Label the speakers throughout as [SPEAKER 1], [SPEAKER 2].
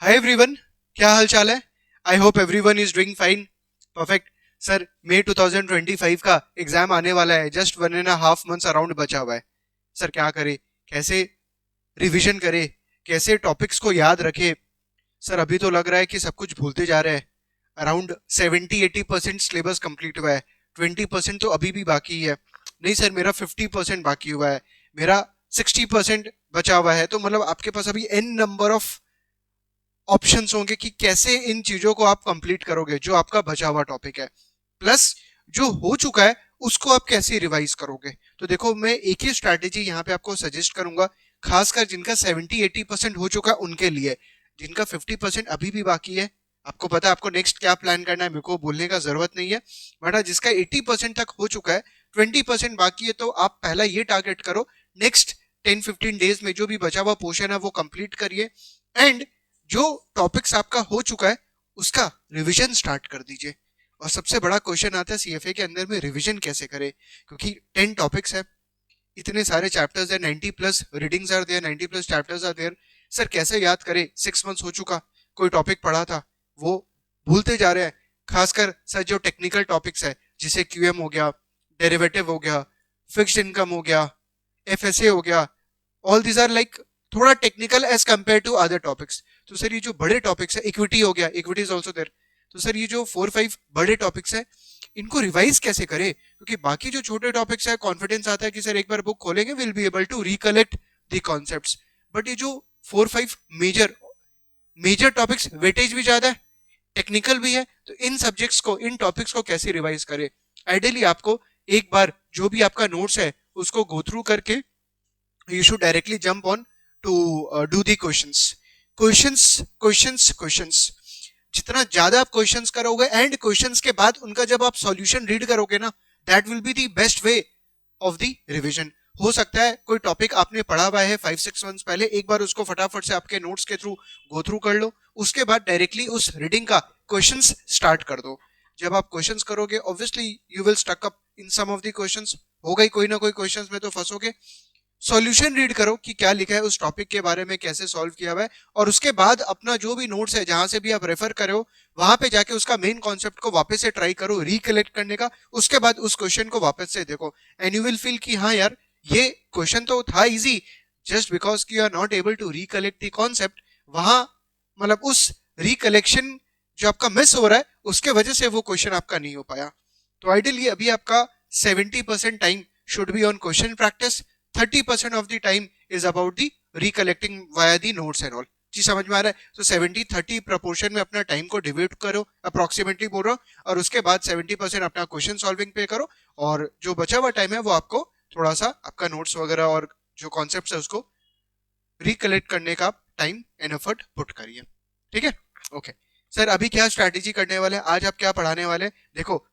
[SPEAKER 1] Hi everyone, क्या हाल चाल है। I hope everyone is doing fine. Perfect. Sir, मई 2025 का एग्जाम आने वाला है। जस्ट 1.5 मंथ्स अराउंड बचा हुआ है। सर क्या करे, कैसे रिवीजन करे, कैसे टॉपिक्स को याद रखे। सर अभी तो लग रहा है कि सब कुछ भूलते जा रहे हैं। अराउंड 70-80% सिलेबस कंप्लीट हुआ है। 20% तो अभी भी बाकी है। नहीं सर, मेरा 50% बाकी हुआ है। मेरा 60% बचा हुआ है। तो मतलब आपके पास अभी एन नंबर ऑफ ऑप्शंस होंगे कि कैसे इन चीजों को आप कंप्लीट करोगे जो आपका बचा हुआ टॉपिक है। प्लस जो हो चुका है उसको आप कैसे रिवाइज करोगे। तो देखो, मैं एक ही स्ट्रैटेजी यहाँ पे आपको सजेस्ट करूंगा, खासकर जिनका 70-80% हो चुका है उनके लिए। जिनका 50% अभी भी बाकी है, आपको पता है आपको नेक्स्ट क्या प्लान करना है, मेरे को बोलने का जरूरत नहीं है। बट जिसका 80% तक हो चुका है, 20% बाकी है, तो आप पहला ये टारगेट करो, नेक्स्ट 10-15 डेज में जो भी बचा हुआ पोर्शन है वो कंप्लीट करिए। एंड जो टॉपिक्स आपका हो चुका है उसका रिवीजन स्टार्ट कर दीजिए। और सबसे बड़ा क्वेश्चन आता है सीएफए के अंदर में, रिवीजन कैसे करें, क्योंकि 10 टॉपिक्स है, इतने सारे चैप्टर्स है, 90+ readings are there, 90+ chapters are there. Sir कैसे याद करें, 6 मंथ्स हो चुका, कोई टॉपिक पढ़ा था वो भूलते जा रहे हैं। खासकर सर जो टेक्निकल टॉपिक्स है, जिसे क्यूएम हो गया, डेरिवेटिव हो गया, फिक्स्ड इनकम हो गया, एफएसए हो गया, ऑल दीज आर लाइक थोड़ा technical as compare to other topics. तो सर ये जो बड़े टॉपिक्स है, इक्विटी हो गया, इक्विटी इज ऑल्सो देयर। तो सर ये जो 4-5 बड़े टॉपिक्स है, इनको रिवाइज कैसे करें, क्योंकि बाकी जो छोटे टॉपिक्स है कॉन्फिडेंस आता है कि सर एक बार बुक खोलेंगे will be able to recollect the concepts. But ये जो 4-5 मेजर मेजर टॉपिक्स, वेटेज भी ज्यादा है, टेक्निकल भी है, तो इन सब्जेक्ट्स को, इन टॉपिक्स को कैसे रिवाइज करें। आइडियली आपको एक बार जो भी आपका नोट्स है उसको गो थ्रू करके you should directly jump on to do the questions. जितना ज्यादा आप क्वेश्चंस करोगे एंड क्वेश्चंस के बाद उनका जब आप सॉल्यूशन रीड करोगे ना, that will be the best way of the revision. हो सकता है कोई टॉपिक आपने पढ़ा हुआ है 5-6 मंथ्स पहले, एक बार उसको फटाफट से आपके नोट्स के थ्रू गो थ्रू कर लो, उसके बाद डायरेक्टली उस रीडिंग का क्वेश्चंस स्टार्ट कर दो। जब आप क्वेश्चंस करोगे obviously you will stuck up in some of the questions, होगा ही कोई ना कोई क्वेश्चंस में तो फंसोगे। सॉल्यूशन रीड करो कि क्या लिखा है उस टॉपिक के बारे में, कैसे सॉल्व किया हुआ है, और उसके बाद अपना जो भी नोट्स है जहां से भी आप रेफर करे हो वहां पे जाके उसका मेन कॉन्सेप्ट को वापस से ट्राई करो रिकलेक्ट करने का। उसके बाद उस क्वेश्चन को वापस से देखो एंड यू विल फील कि हाँ यार, ये क्वेश्चन तो था इजी, जस्ट बिकॉज कि you are not able to recollect the concept. वहां मतलब उस रिकलेक्शन जो आपका मिस हो रहा है उसके वजह से वो क्वेश्चन आपका नहीं हो पाया। तो आइडियली अभी आपका 70% time should be on question practice, 30% of the time is about the recollecting via the notes and all. जी समझ में आ रहा है। तो 70-30 प्रपोर्शन में अपना टाइम को डिवाइड करो, अप्रोक्सीमेटली बोल रहा हूँ, और उसके बाद 70% अपना क्वेश्चन सॉल्विंग पे करो, और जो बचा हुआ टाइम है वो आपको थोड़ा सा आपका नोट्स वगैरह और जो कॉन्सेप्ट है उसको रिकलेक्ट करने का टाइम एंड एफर्ट पुट करिए। ठीक है, ओके। सर अभी क्या स्ट्रैटेजी करने वाले, आज आप क्या पढ़ाने वाले। देखो,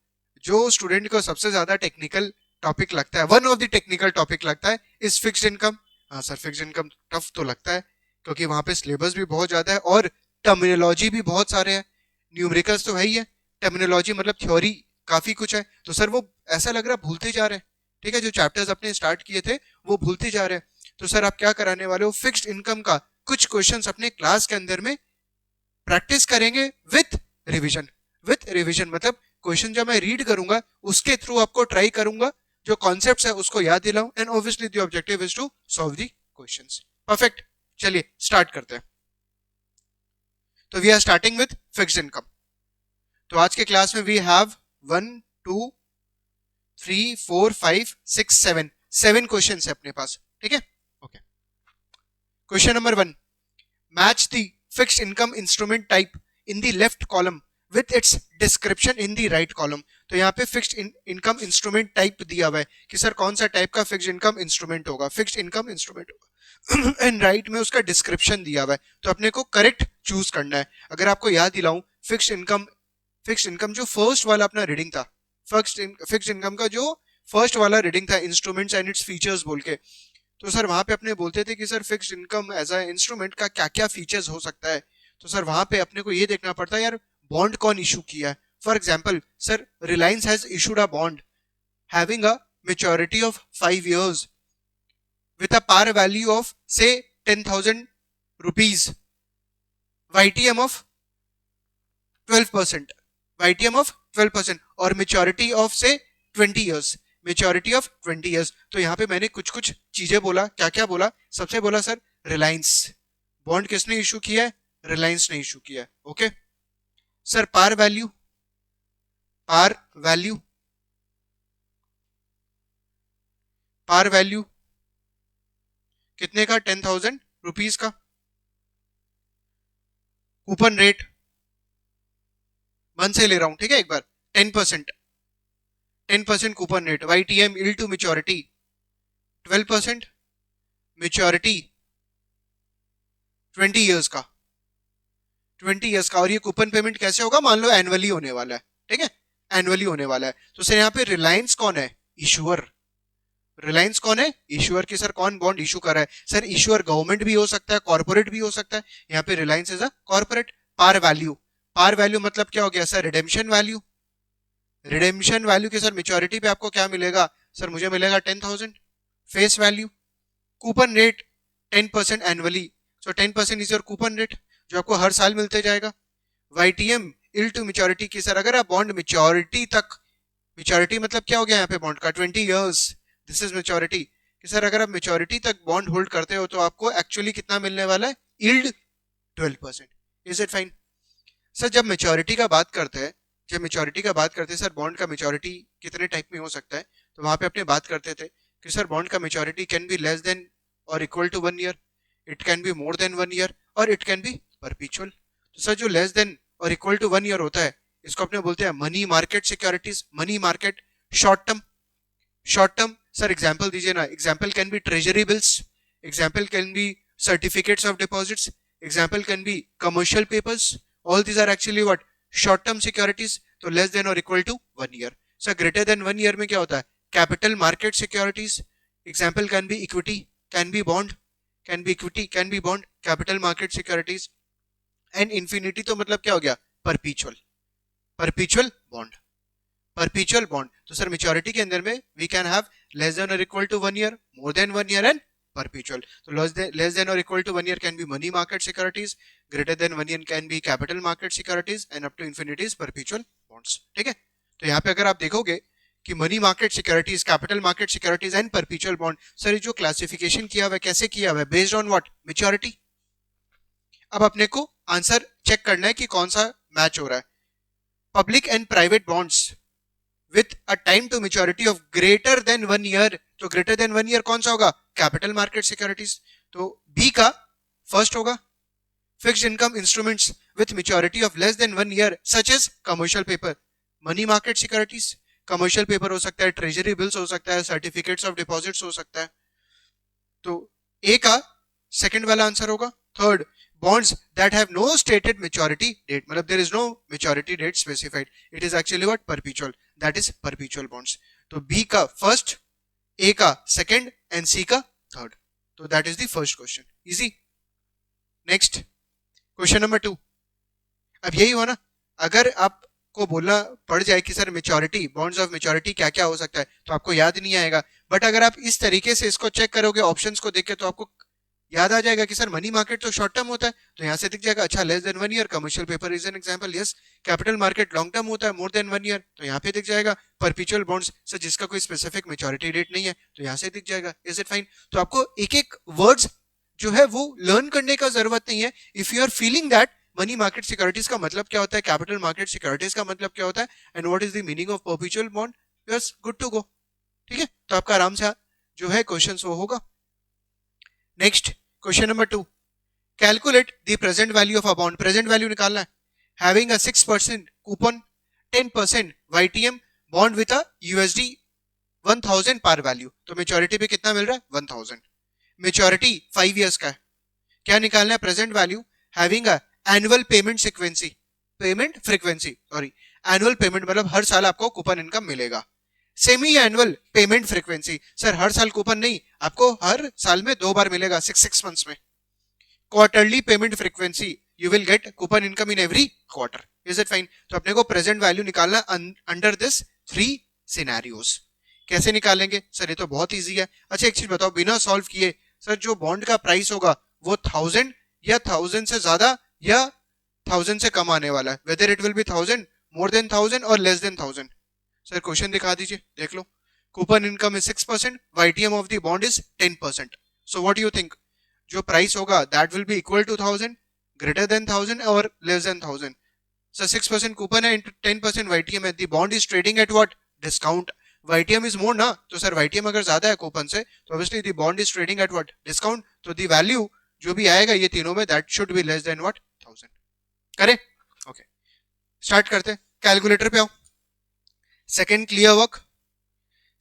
[SPEAKER 1] जो स्टूडेंट को सबसे ज्यादा टेक्निकल टॉपिक लगता है, one of the technical topic लगता है इस फिक्स्ड इनकम। हाँ सर, फिक्स्ड इनकम टफ तो लगता है, क्योंकि वहां पे सिलेबस भी बहुत ज्यादा है और टर्मिनोलॉजी भी बहुत सारे हैं। न्यूमेरिकल्स तो है ही है, टर्मिनोलॉजी मतलब थ्योरी काफी कुछ है। तो सर वो ऐसा लग रहा है भूलते जा रहे हैं। ठीक है, जो चैप्टर्स अपने स्टार्ट किए थे वो भूलते जा रहे हैं। तो सर आप क्या कराने वाले हो, फिक्स्ड इनकम का कुछ क्वेश्चंस अपने क्लास के अंदर में प्रैक्टिस करेंगे विथ रिवीजन। विथ रिवीजन मतलब क्वेश्चन जब मैं रीड करूंगा उसके थ्रू आपको ट्राई करूंगा, जो कॉन्सेप्ट्स है उसको याद दिलाऊं, and obviously the objective is to solve the questions. Perfect, चलिए स्टार्ट करते हैं। तो we are starting with fixed income. तो आज के क्लास में वी हैव 1 2 3 4 5 6 7 7 क्वेश्चन है अपने पास। ठीक है, okay. Question number 1, match the fixed income instrument type in the left column with its description in the right column। तो यहाँ पे फिक्स्ड इनकम इंस्ट्रूमेंट टाइप दिया हुआ है कि सर कौन सा टाइप का फिक्स्ड इनकम इंस्ट्रूमेंट होगा, फिक्स्ड इनकम इंस्ट्रूमेंट होगा एंड राइट में उसका डिस्क्रिप्शन दिया हुआ है। तो अपने को करेक्ट चूज करना है। अगर आपको याद दिलाऊं, फिक्स्ड इनकम जो फर्स्ट वाला अपना रीडिंग था, फिक्स्ड इनकम का जो फर्स्ट वाला रीडिंग था, इंस्ट्रूमेंट्स एंड इट्स फीचर्स बोल के, तो सर वहां पे अपने बोलते थे कि sir fixed income as a instrument का क्या क्या फीचर्स हो सकता है। तो सर वहां पे अपने को ये देखना पड़ता है यार, बॉन्ड कौन इशू किया है। For example sir, Reliance has issued a bond having a maturity of 5 years with a par value of say 10,000 rupees YTM of 12%, YTM of 12% और मेच्योरिटी ऑफ से 20 इयर्स, मेच्योरिटी ऑफ 20 इयर्स। तो यहाँ पे मैंने कुछ कुछ चीजें बोला, क्या क्या बोला? सबसे बोला सर रिलायंस बॉन्ड किसने इशू किया है? रिलायंस ने इशू किया है। Okay sir par value, par value, par value कितने का? 10,000 रुपीज का। कूपन रेट मन से ले रहा हूं, ठीक है, एक बार 10%, 10% coupon rate. YTM yield to maturity 12%, maturity 20 years का, 20 इयर्स का। और ये कूपन पेमेंट कैसे होगा? मान लो एनुअली होने वाला है, ठीक है, एनुअली होने वाला है। तो सर यहाँ पे रिलायंस कौन है? इशुअर। रिलायंस कौन है? इशुअर। की सर कौन बॉन्ड इशू कर रहा है? सर इशुअर गवर्नमेंट भी हो सकता है, कॉर्पोरेट भी हो सकता है। यहाँ पे Reliance is a corporate. Par value, par value मतलब क्या हो गया sir? Redemption value. Redemption value के सर मेच्योरिटी पे आपको क्या मिलेगा? सर मुझे मिलेगा 10,000 face value. Coupon rate 10% annually, so 10% is your coupon rate जो आपको हर साल मिलते जाएगा। YTM इल टू मेच्योरिटी की सर अगर आप बॉन्ड मेच्योरिटी तक, मेच्योरिटी मतलब क्या हो गया यहाँ पे बॉन्ड का? 20 इयर्स, दिस इज मेच्योरिटी। कि सर अगर आप मेच्योरिटी तक बॉन्ड होल्ड करते हो तो आपको एक्चुअली कितना मिलने वाला है? Yield 12%। Is it fine? Sir जब मेच्योरिटी का बात करते हैं, जब मेच्योरिटी का बात करते हैं सर बॉन्ड का मेच्योरिटी कितने टाइप में हो सकता है, तो वहां पे अपने बात करते थे कि सर बॉन्ड का maturity can be less than और equal to 1 year, it can be more than 1 year और इट कैन बी परपेचुअल। तो सर जो लेस देन और इक्वल टू 1 ईयर होता है इसको अपने बोलते हैं money market securities, money market. Short term, short term sir example दीजिए ना। Example can be treasury bills, example can be certificates of deposits, example can be commercial papers. All these are actually what? Short term securities. तो less than और equal to 1 year. Sir greater than 1 year में क्या होता है? Capital market securities. Example can be equity, can be bond, can be equity, can be bond, capital market securities. And infinity तो मतलब क्या हो गया? Perpetual, perpetual bond, perpetual bond. तो सर मेच्योरिटी के अंदर में we can have less than और equal to 1 year, more than 1 year and perpetual. तो लेस देन और equal to 1 year can be money market securities, greater than 1 year can be capital market securities and up to infinity is perpetual bonds. ठीक है, तो यहाँ पे अगर आप देखोगे कि money market securities, capital market securities and perpetual bond, sir जो क्लासिफिकेशन किया हुआ है कैसे किया हुआ है? Based on what? मेच्योरिटी। अब अपने को आंसर चेक करना है कि कौन सा मैच हो रहा है। Public and private bonds with a time to maturity of greater than 1 year, तो ग्रेटर देन 1 ईयर कौन सा होगा? Capital market securities. तो बी का फर्स्ट होगा। Fixed income instruments with maturity of less than 1 year such as commercial paper, money market securities. Commercial paper हो सकता है, ट्रेजरी बिल्स हो सकता है, सर्टिफिकेट्स ऑफ डिपॉजिट्स हो सकता है। तो ए का सेकंड वाला आंसर होगा। Third, bonds that have no stated maturity date, मतलब there is no maturity date specified, it is actually what? Perpetual, that is perpetual bonds. तो B का फर्स्ट, A का सेकंड एंड C का third. तो that is the first question, easy. Next question number 2। अब यही हुआ ना, अगर आपको बोलना पड़ जाए कि sir maturity, bonds of maturity क्या क्या हो सकता है, तो आपको याद नहीं आएगा। बट अगर आप इस तरीके से इसको चेक करोगे ऑप्शंस को देख के, तो आपको याद आ जाएगा कि सर मनी मार्केट तो शॉर्ट टर्म होता है, तो यहाँ से दिख जाएगा अच्छा less than 1 year, commercial paper is an example, yes. Capital market long term होता है, मोर देन 1 ईयर, तो यहाँ पे दिख जाएगा। परपेचुअल बॉन्ड्स सर जिसका कोई स्पेसिफिक मेच्योरिटी डेट नहीं है, तो यहाँ से दिख जाएगा। Is it fine? तो आपको एक एक वर्ड्स जो है वो लर्न करने का जरूरत नहीं है। If you are feeling that money market securities का मतलब क्या होता है, कैपिटल मार्केट सिक्योरिटीज का मतलब क्या होता है, and what is the meaning of perpetual bond, yes, good to go. ठीक है, तो आपका आराम से जो है क्वेश्चन वो होगा। Next question number 2, calculate the present value of a bond, present value निकालना है। Having a 6% coupon, 10% YTM bond with a USD 1000 par value, तो मेच्योरिटी पे कितना मिल रहा है? 1000। मेच्योरिटी 5 इयर्स का है। क्या निकालना है? Present value having a annual payment frequency, payment frequency sorry, annual payment मतलब हर साल आपको कूपन इनकम मिलेगा। Semi annual payment frequency, sir हर साल कूपन नहीं, आपको हर साल में 2 बार मिलेगा, 6 मंथ्स में। Quarterly payment frequency, you will get coupon income in every quarter. Is it fine? तो अपने को प्रेजेंट वैल्यू निकालना अंडर दिस 3 सिनेरियोस। कैसे निकालेंगे सर? ये तो बहुत इजी है। अच्छा एक चीज बताओ, बिना सॉल्व किए सर जो बॉन्ड का प्राइस होगा वो 1000 या 1000 से ज्यादा या 1000 से कम आने वाला है, whether it will be 1000, more than 1000 और लेस देन 1000। सर क्वेश्चन दिखा दीजिए, देख लो। Coupon income is 6%, YTM of the bond is 10%। So what you think, जो प्राइस होगा that will be equal to 1000, greater than 1000 और लेस देन 1000। सर 6% कूपन है into 10% YTM है, the bond is trading at what, discount. YTM is more ना, तो sir YTM अगर ज्यादा है कूपन से तो obviously the bond is trading at what, discount. तो द वैल्यू जो भी आएगा ये तीनों में, that should B less then what, 1000। करें? ओके, स्टार्ट करते, कैलकुलेटर पे आओ। Second clear work,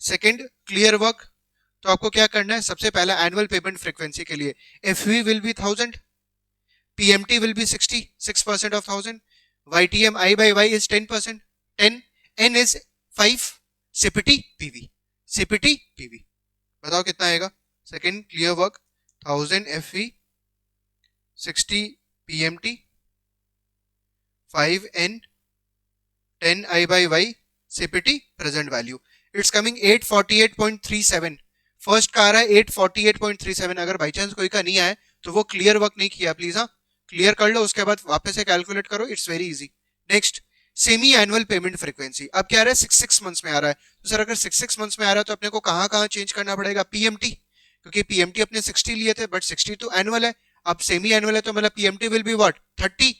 [SPEAKER 1] second clear work. तो आपको क्या करना है, सबसे पहला एनुअल पेमेंट फ्रीक्वेंसी के लिए FV will be 1000, PMT will be 60, 6% of 1000, YTM I by Y is 10%, 10, N is 5, CPT PV, CPT PV बताओ कितना आएगा। Second clear work 1000 FV, 60 PMT, 5N, 10 I by Y, CPT present value, it's coming 848.37। First का आ रहा है 848.37। अगर by chance कोई का नहीं आए तो वो क्लियर वर्क नहीं किया प्लीज, हाँ क्लियर कर लो, उसके बाद वापस से कैलकुलेट करो, it's very easy. Next semi annual payment frequency, अब क्या आ रहा है 6 मंथ्स में आ रहा है। तो सर अगर 6 मंथ्स में आ रहा है तो अपने को कहाँ कहाँ चेंज करना पड़ेगा, PMT, क्योंकि PMT अपने 60 लिए थे बट 60 तो एनुअल है, अब सेमी एनुअल है तो मतलब PMT will be what, 30।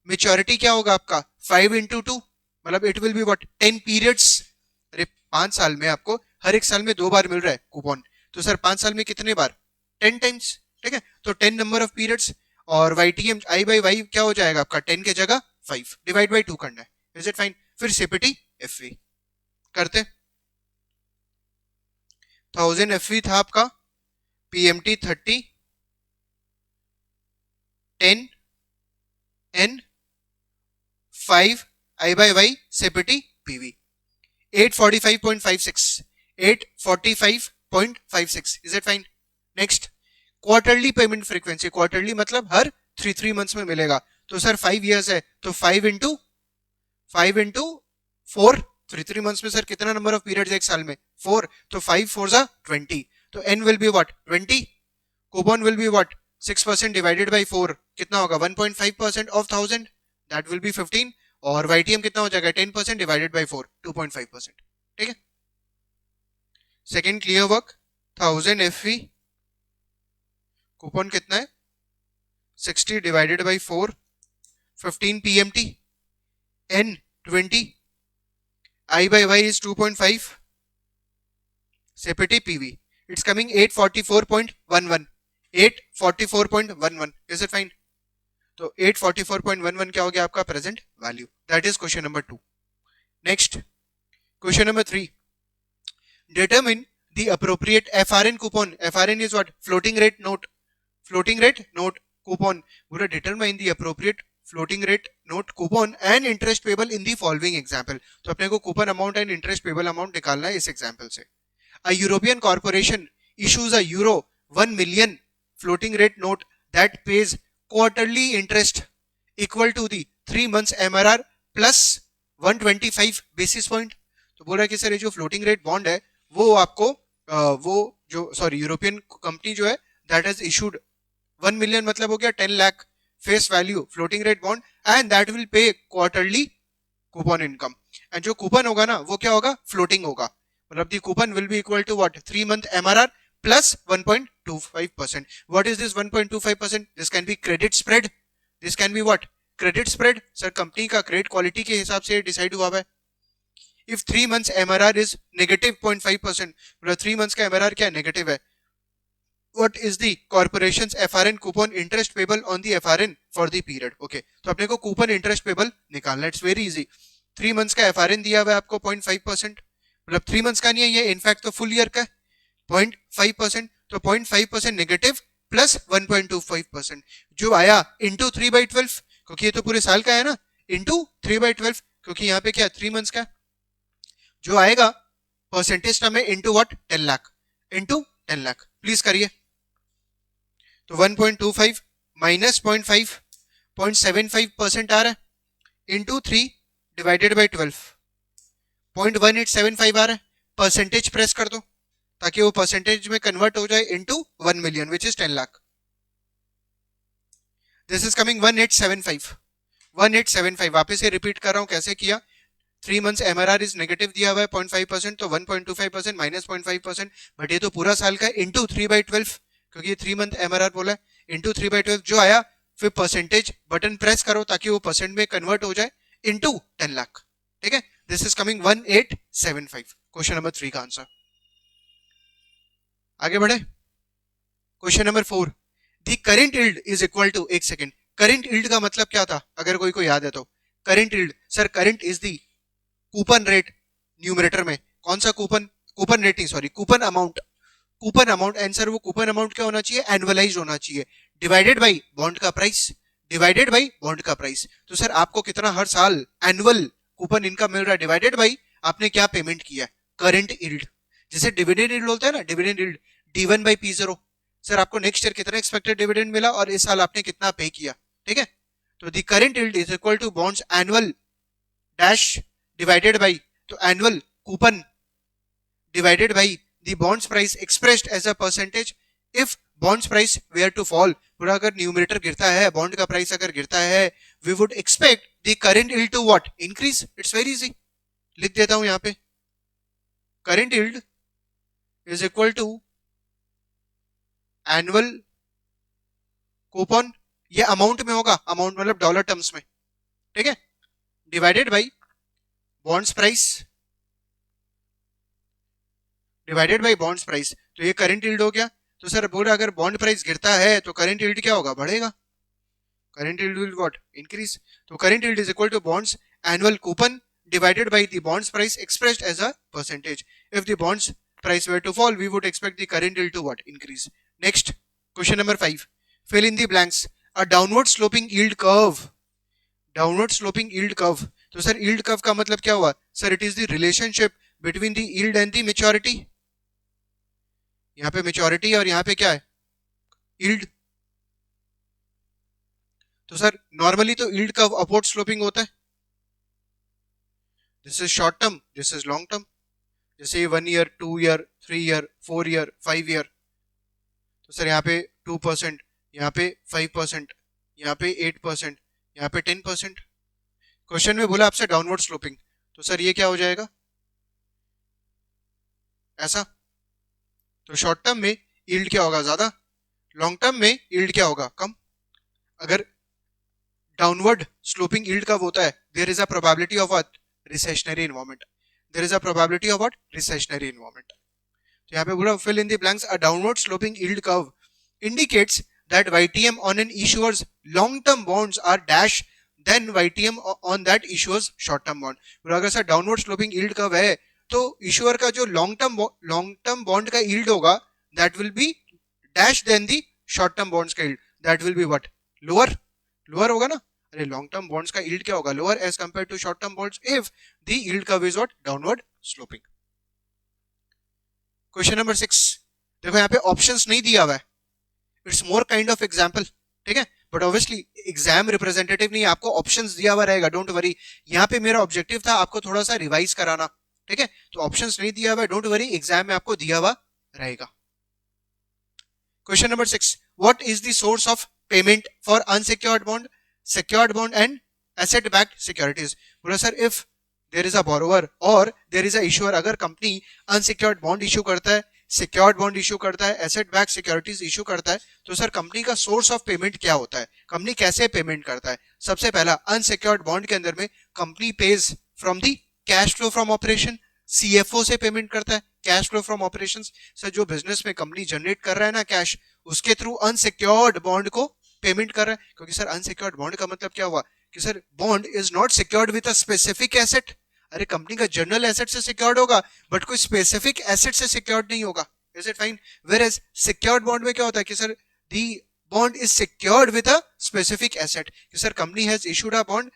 [SPEAKER 1] Maturity क्या होगा आपका 5 into 2, मतलब it will be what 10 periods. अरे 5 साल में आपको हर एक साल में 2 बार मिल रहा है कूपन, तो सर 5 साल में कितने बार, 10 टाइम्स, ठीक है। तो 10 नंबर ऑफ पीरियड्स, और YTM I by Y क्या हो जाएगा आपका 10 के जगह 5, डिवाइड बाई 2 करना है, इज इट फाइन। फिर CPT FV करते, 1000 FV था आपका, PMT 30, 10 N, 5 I by Y, CPT PV, 845.56, 845.56, is it fine? Next quarterly payment frequency, quarterly मतलब हर 3 मंथ्स में मिलेगा। तो सर 5 इयर्स है तो 5 इंटू 4, 3 मंथ्स में सर कितना नंबर ऑफ पीरियड्स एक साल में, 4, तो 5 4 जा 20, तो N will be what 20, coupon will be what 6% divided by 4 कितना होगा 1.5% ऑफ 1000, दैट विल बी 15, और YTM कितना हो जाएगा 10% डिवाइडेड बाई 4, 2.5%, ठीक है। Second clear work 1000 FV, coupon कितना है 60 divided by 4, 15 PMT, N 20, I by Y is 2.5, CPT PV, it's coming 844.11, 844.11, is it fine? तो 844.11 क्या हो गया आपका present value, that is question number 2। Next question number 3, determine the appropriate FRN coupon, FRN is what, floating rate note, floating rate note coupon, पूरा determine the appropriate floating rate note coupon and interest payable in the following example। तो अपने को coupon amount and interest payable amount निकालना है इस example से। A European corporation issues a euro 1 million floating rate note that pays quarterly interest equal to the 3 months MRR plus 125 basis point। तो बोल रहा है कि सर ये जो floating rate bond है वो आपको वो जो सॉरी यूरोपियन कंपनी जो है that has issued 1 million मतलब हो गया 10 lakh face value floating rate bond, and that will pay quarterly coupon income, and जो कूपन होगा ना वो क्या होगा फ्लोटिंग होगा, मतलब the coupon will be equal to what 3 month MRR plus 1.25%। What is this 1.25%? This can be credit spread, this can be what credit spread, sir company का credit quality के हिसाब से डिसाइड हुआ है। If 3 months MRR is negative 0.5%, मतलब 3 months का MRR क्या negative है, what is the corporation's FRN coupon interest payable on the FRN for the period? Okay, तो अपने को coupon interest payable निकालना, it's very easy। 3 months का FRN दिया हुआ है आपको 0.5%, मतलब 3 months का नहीं है ये, इनफैक्ट तो फुल ईयर का 0.5%, तो 0.5% नेगेटिव प्लस 1.25% जो आया इंटू 3/12, क्योंकि ये तो पूरे साल का है ना, इंटू 3/12, क्योंकि यहाँ पे क्या 3 मंथ्स का, जो आएगा परसेंटेज टर्म में into what 10 lakh, into 10 lakh, please करिए। तो 1.25 माइनस 0.5, 0.75% आ रहा है, इंटू 3 डिवाइडेड बाई 12, 0.1875 आ रहा है, परसेंटेज प्रेस कर दो ताकि वो परसेंटेज में कन्वर्ट हो जाए into 1 million which is 10 lakh. This is coming 1875, 1875 वापस से रिपीट कर रहा हूं कैसे किया. 3 months MRR इज नेगेटिव दिया हुआ है 0.5%, तो 1.25% माइनस 0.5%, बट ये तो पूरा साल का इंटू 3/12 क्योंकि ये 3 month MRR बोला है, इंटू 3/12 जो आया, फिर परसेंटेज बटन प्रेस करो ताकि वो परसेंट में कन्वर्ट हो जाए इंटू 10 लाख. ठीक है, this is coming 1875. Question number 3 का आंसर. आगे बढ़े. Question number 4. The current yield is equal to, एक सेकेंड, करेंट यील्ड का मतलब क्या था अगर कोई को याद है तो. Current yield, sir current is the coupon rate, numerator में कौन सा कूपन, कूपन रेट नहीं sorry coupon amount, coupon amount. Answer वो कूपन अमाउंट क्या होना चाहिए, एनुअलाइज होना चाहिए, डिवाइडेड बाय बॉन्ड का प्राइस, डिवाइडेड बाय बॉन्ड का प्राइस. तो सर आपको कितना हर साल एनुअल कूपन इनकम मिल रहा है, डिवाइडेड बाय आपने क्या पेमेंट किया, करंट यील्ड. जैसे डिविडेंड यील्ड बोलते हैं ना, डिविडेंड यील्ड D1/P0. सर आपको नेक्स्ट ईयर कितना एक्सपेक्टेड डिविडेंड मिला और इस साल आपने कितना पे किया. ठीक है, तो the current yield is equal to bond's annual dash divided by, तो annual coupon divided by the bond's price expressed as a percentage if bond's price were to fall. पूरा अगर न्यूमरेटर गिरता है, बॉन्ड का प्राइस अगर गिरता है, we would expect the current yield to what, increase. It's very easy, लिख देता हूं यहां पे, current yield is equal to annual coupon, ये अमाउंट में होगा, अमाउंट मतलब डॉलर टर्म्स में. ठीक है, divided by bonds price, divided by bonds price. तो ये करंट यील्ड हो गया. तो सर बोला अगर बॉन्ड प्राइस गिरता है तो करंट यील्ड क्या होगा, बढ़ेगा. Current yield will what, increase. तो current yield is equal to bond's annual coupon divided by the bonds price expressed as a percentage. If the bonds price were to fall, we would expect the current yield to what, increase. Next, question number 5. Fill in the blanks. A downward sloping yield curve. Downward sloping yield curve. तो sir yield curve का मतलब क्या हुआ, sir it is the relationship between the yield and the maturity. यहाँ पे maturity और यहाँ पे क्या है, yield. तो सर नॉर्मली तो yield curve upward sloping होता है. This is short term, this is long term. जैसे 1 year 2 year 3 year 4 year 5 year. तो सर यहाँ पे 2%, यहाँ पे 5%, यहाँ पे 8%, यहाँ पे 10%. क्वेश्चन में बोला आपसे डाउनवर्ड स्लोपिंग, तो सर ये क्या हो जाएगा, ऐसा. तो शॉर्ट टर्म में यील्ड क्या होगा, ज्यादा. लॉन्ग टर्म में यील्ड क्या होगा, कम. अगर डाउनवर्ड स्लोपिंग यील्ड कब होता है, there is a probability of what, recessionary environment. There is a probability of what, recessionary environment. तो यहाँ पे बोला fill in the blanks. A downward sloping yield curve indicates that YTM on an issuer's long-term bonds are dash than YTM on that issuer's short-term bond. बोला अगर sir downward sloping yield curve है तो issuer का जो long-term bond का yield होगा that will be dash than the short-term bonds का yield. That will be what, lower. Lower होगा ना. अरे लॉन्ग टर्म बॉन्ड्स का यील्ड क्या होगा, lower as compare to short term bonds if the yield curve is what, downward sloping. Question number 6. देखो यहाँ पे ऑप्शंस नहीं दिया हुआ है, it's more kind of example. ठीक है, बट ऑब्वियसली एग्जाम रिप्रेजेंटेटिव नहीं, आपको ऑप्शंस दिया हुआ रहेगा, डोंट वरी. यहाँ पे मेरा ऑब्जेक्टिव था आपको थोड़ा सा रिवाइज कराना. ठीक है, तो ऑप्शंस नहीं दिया हुआ है, डोंट वरी, एग्जाम में आपको दिया हुआ रहेगा. Question number 6. What is the source of payment for unsecured bond, secured bond and asset backed securities. बोला sir if there is a borrower or there is a issuer, अगर company unsecured bond issue करता है, secured bond issue करता है, asset backed securities issue करता है, तो sir company का सोर्स ऑफ पेमेंट क्या होता है, कंपनी कैसे पेमेंट करता है. सबसे पहला unsecured bond के अंदर में company page from the cash flow from operation, CFO से पेमेंट करता है, cash flow from operations. Sir जो बिजनेस में कंपनी जनरेट कर रहा है ना कैश, उसके थ्रू अनसिक्योर्ड बॉन्ड को पेमेंट कर रहा है. क्योंकि सर अनसिक्योर्ड बॉन्ड का मतलब क्या हुआ कि sir bond is not secured with a specific asset. अरे कंपनी का जनरल एसेट से सिक्योर्ड होगा बट कोई स्पेसिफिक एसेट से सिक्योर्ड नहीं होगा. Is it fine. Where as secured bond में क्या होता है कि sir the bond is secured with a specific asset, कि sir company has issued a bond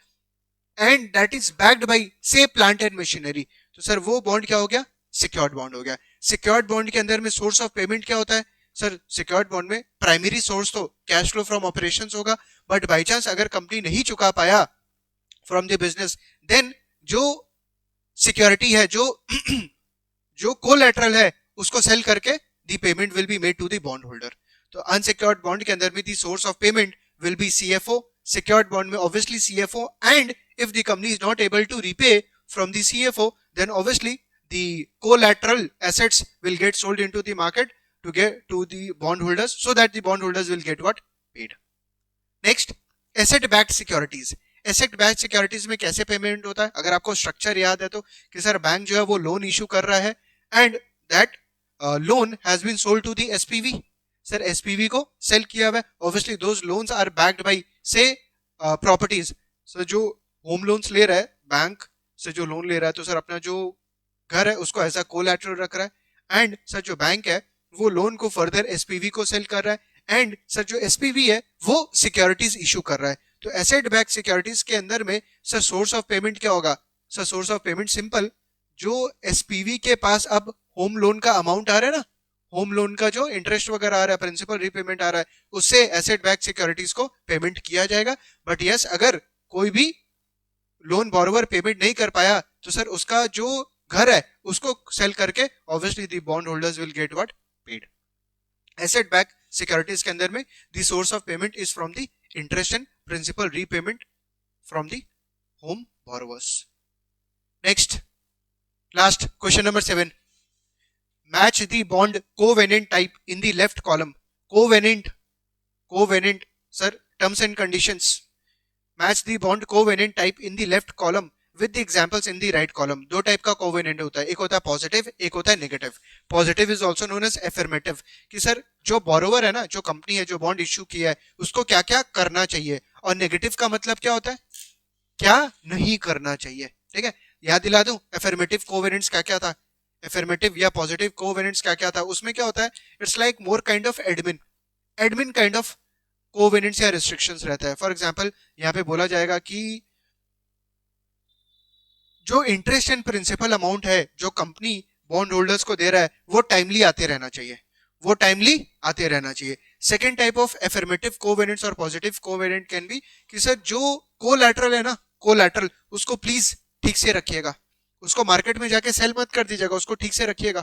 [SPEAKER 1] and that is backed by से प्लांट एंड मशीनरी. तो सर वो bond क्या हो गया, सिक्योर्ड बॉन्ड हो गया. सिक्योर्ड बॉन्ड के अंदर में सोर्स ऑफ पेमेंट क्या होता है, सर सिक्योर्ड बॉन्ड में प्राइमरी सोर्स तो कैश फ्लो फ्रॉम ऑपरेशंस होगा, बट बाय चांस अगर कंपनी नहीं चुका पाया फ्रॉम द बिजनेस, देन जो सिक्योरिटी है, जो कोलैटरल है, उसको सेल करके the payment will be made to the bond holder. तो अनसिक्योर्ड बॉन्ड के अंदर में the source of payment will be CFO, secured bond में obviously CFO, and if the company is not able to repay from the CFO, then obviously the collateral assets will get sold into the market to get to the bondholders, so that the bondholders will get what paid. Next, asset backed securities. Asset backed securities में कैसे payment होता है? अगर आपको structure याद है तो कि सर बैंक जो है वो लोन इशू कर रहा है and that loan has been sold to the SPV. Sir SPV को सेल किया हुआ है. Obviously those loans are backed by say properties. Sir जो होम लोन्स ले रहा है बैंक से, जो लोन ले रहा है, तो सर अपना जो घर है उसको ऐसा कोलैटरल रख रहा है एंड सर जो बैंक है वो लोन को फर्दर एसपीवी को सेल कर रहा है एंड सर जो एसपीवी है वो सिक्योरिटीज इशू कर रहा है. तो एसेट बैक्ड सिक्योरिटीज के अंदर में सर सोर्स ऑफ पेमेंट क्या होगा? Sir source of payment simple, जो एसपीवी के पास अब होम लोन का अमाउंट आ रहा है ना, होम लोन का जो इंटरेस्ट वगैरह आ रहा है, प्रिंसिपल रीपेमेंट आ रहा है, उससे एसेट बैक्ड सिक्योरिटीज को पेमेंट किया जाएगा. बट यस, अगर कोई भी लोन बोरोवर पेमेंट नहीं कर पाया तो सर उसका जो घर है उसको सेल करके obviously the bond holders will get what paid. Asset backed securities के अंदर में the source of payment is from the interest and principal repayment from the home borrowers. Next, last question number 7. Match the bond covenant type in the left column. Covenant, sir, terms and conditions. Match the bond covenant type in the left column with the examples in the right column. दो type का covenant होता है, एक होता है positive, एक होता है negative. Positive is also known as affirmative, कि सर जो बोरोवर है ना, जो कंपनी है जो बॉन्ड इश्यू किया है, उसको क्या क्या करना चाहिए. और नेगेटिव का मतलब क्या होता है? क्या नहीं करना चाहिए. ठीक है, याद दिला दूं एफर्मेटिव कोवेनेंट्स क्या क्या था, एफर्मेटिव या पॉजिटिव कोवेनेंट्स क्या क्या था. उसमें क्या होता है, it's like more kind of admin kind of covenants या रिस्ट्रिक्शंस रहता है. फॉर एग्जांपल यहाँ पे बोला जाएगा कि जो इंटरेस्ट एंड प्रिंसिपल अमाउंट है जो कंपनी बॉन्ड होल्डर्स को दे रहा है वो टाइमली आते रहना चाहिए, second type of affirmative covenants और पॉजिटिव कोवेनेंट कैन बी कि सर जो कोलैटरल है ना, कोलैटरल उसको प्लीज ठीक से रखिएगा, उसको मार्केट में जाके सेल मत कर दीजिएगा, उसको ठीक से रखिएगा.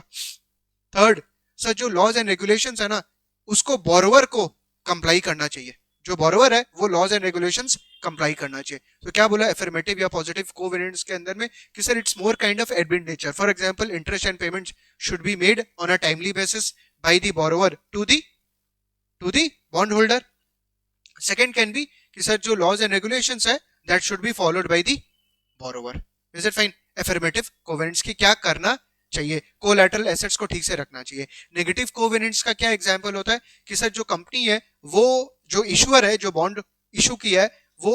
[SPEAKER 1] थर्ड, सर जो लॉज एंड रेगुलेशंस है ना उसको बोरोवर को कंप्लाई करना चाहिए, जो बोरोवर है वो लॉज एंड रेगुलेशंस कंप्लाई करना चाहिए. तो क्या बोला एफर्मेटिव या पॉजिटिव कोवेनेंट्स के अंदर में कि sir it's more kind of admin nature. For example, interest and payments should be made on a timely basis by the borrower to the bond holder. Second can be कि sir जो laws and regulations है that should be followed by the borrower. Is it fine? Affirmative covenants की क्या करना चाहिए? Collateral assets को ठीक से रखना चाहिए. नेगेटिव कोवेनेंट्स का क्या एग्जांपल होता है कि सर जो कंपनी है वो जो इशूअर है जो बॉन्ड इशू किया है वो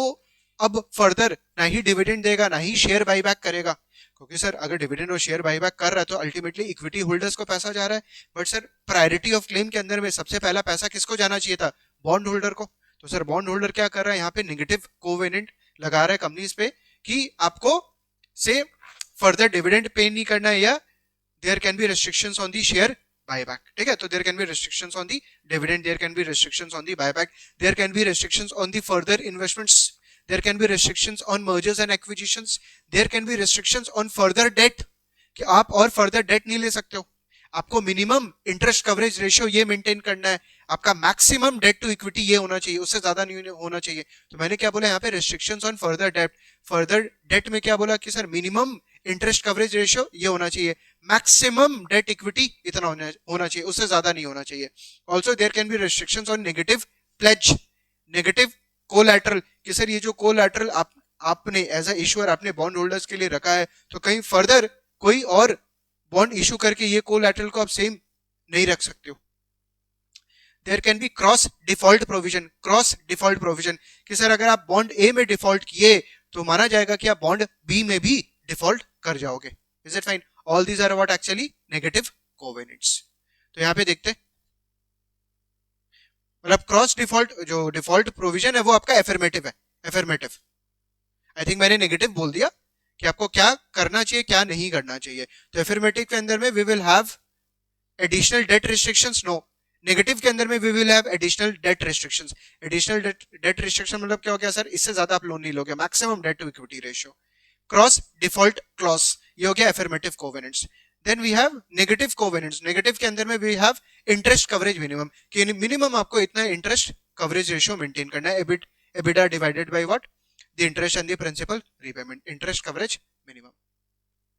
[SPEAKER 1] अब फर्दर ना ही डिविडेंड देगा ना ही शेयर बाईबैक करेगा, क्योंकि सर अगर डिविडेंड और शेयर बाईबैक कर रहा है तो अल्टीमेटली इक्विटी होल्डर्स को पैसा जा रहा है. But sir priority of claim के अंदर में सबसे पहला पैसा किसको जाना चाहिए था? बॉन्ड होल्डर को. तो सर बॉन्ड होल्डर क्या कर रहा है यहाँ पे? नेगेटिव कोवेनेंट लगा रहा है कंपनीज पे कि आपको से फर्दर डिविडेंड पे नहीं करना है या there can be restrictions on the share buyback. ठीक है, तो there can be restrictions on the dividend, there can be restrictions on the buyback, there can be restrictions on the further investments, there can be restrictions on mergers and acquisitions, there can be restrictions on further debt, कि आप और further debt नहीं ले सकते हो, आपको minimum interest coverage ratio ये maintain करना है, आपका मैक्सिमम डेट टू इक्विटी ये होना चाहिए, उससे ज्यादा नहीं होना चाहिए. तो मैंने क्या बोला यहाँ पे? Restrictions on further debt. Further debt में क्या बोला कि sir minimum interest coverage ratio ये होना चाहिए, मैक्सिमम डेट इक्विटी इतना होना चाहिए, उससे ज्यादा नहीं होना चाहिए. Also there can be restrictions on negative pledge, negative collateral, कि सर ये जो कोलैटरल आपने एज अ इश्यूअर आपने बॉन्ड होल्डर्स के लिए रखा है तो कहीं फर्दर कोई और बॉन्ड इशू करके ये कोलैटरल को आप सेम नहीं रख सकते हो. There can be cross default provision. Cross default provision कि सर अगर आप बॉन्ड ए में डिफॉल्ट किए तो माना जाएगा कि आप बॉन्ड बी में भी डिफॉल्ट कर जाओगे. Is it fine? All these are what actually negative covenants. तो यहाँ पे देखते, मतलब क्रॉस डिफॉल्ट जो डिफॉल्ट प्रोविजन है वो आपका एफर्मेटिव है. एफर्मेटिव, आई थिंक मैंने नेगेटिव बोल दिया कि आपको क्या करना चाहिए क्या नहीं करना चाहिए. तो एफर्मेटिव के अंदर में we will have additional debt restrictions. No, negative के अंदर में we will have additional debt restrictions. Additional debt restriction मतलब क्या हो गया? सर इससे ज्यादा आप लोन नहीं लोगे, maximum debt to equity ratio. Cross default clause ये हो गया affirmative covenants. Then we have negative covenants. Negative के अंदर में we have interest coverage minimum, कि मिनिमम आपको इतना इंटरेस्ट कवरेज रेशियो मेंटेन करना है. EBITDA divided by what, the interest and the principal repayment, interest coverage minimum.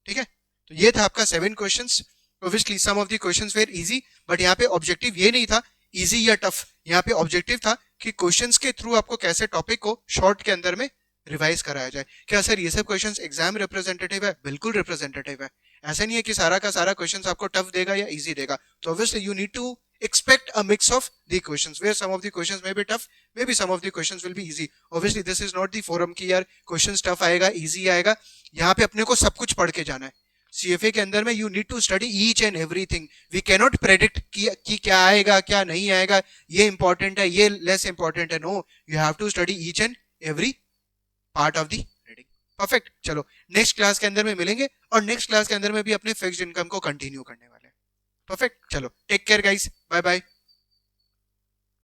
[SPEAKER 1] ठीक है, तो ये था आपका 7 questions. Obviously some of the questions were easy, but यहाँ पे ऑब्जेक्टिव ये नहीं था इजी या टफ, यहाँ पे ऑब्जेक्टिव था कि क्वेश्चंस के थ्रू आपको कैसे टॉपिक को शॉर्ट के अंदर में रिवाइज कराया जाए। क्या सर ये सब क्वेश्चंस एग्जाम रिप्रेजेंटेटिव है? बिल्कुल रिप्रेजेंटेटिव है। ऐसा नहीं है कि सारा का सारा क्वेश्चंस आपको टफ देगा या इजी देगा। तो obviously you need to expect a mix of the questions where some of the questions may be tough, maybe some of the questions will be easy. Obviously this is not the forum कि यार questions tough आएगा easy आएगा, यहाँ पे अपने को सब कुछ पढ़ के जाना है। CFA के अंदर में you need to study each and everything. We cannot predict कि क्या आएगा क्या नहीं आएगा, ये important है ये less important है। No, you have to study each and every part of the reading. Perfect. चलो नेक्स्ट क्लास के अंदर में मिलेंगे और नेक्स्ट क्लास के अंदर में भी अपने फिक्स्ड इनकम को कंटिन्यू करने वाले हैं। परफेक्ट, चलो take care guys, bye bye.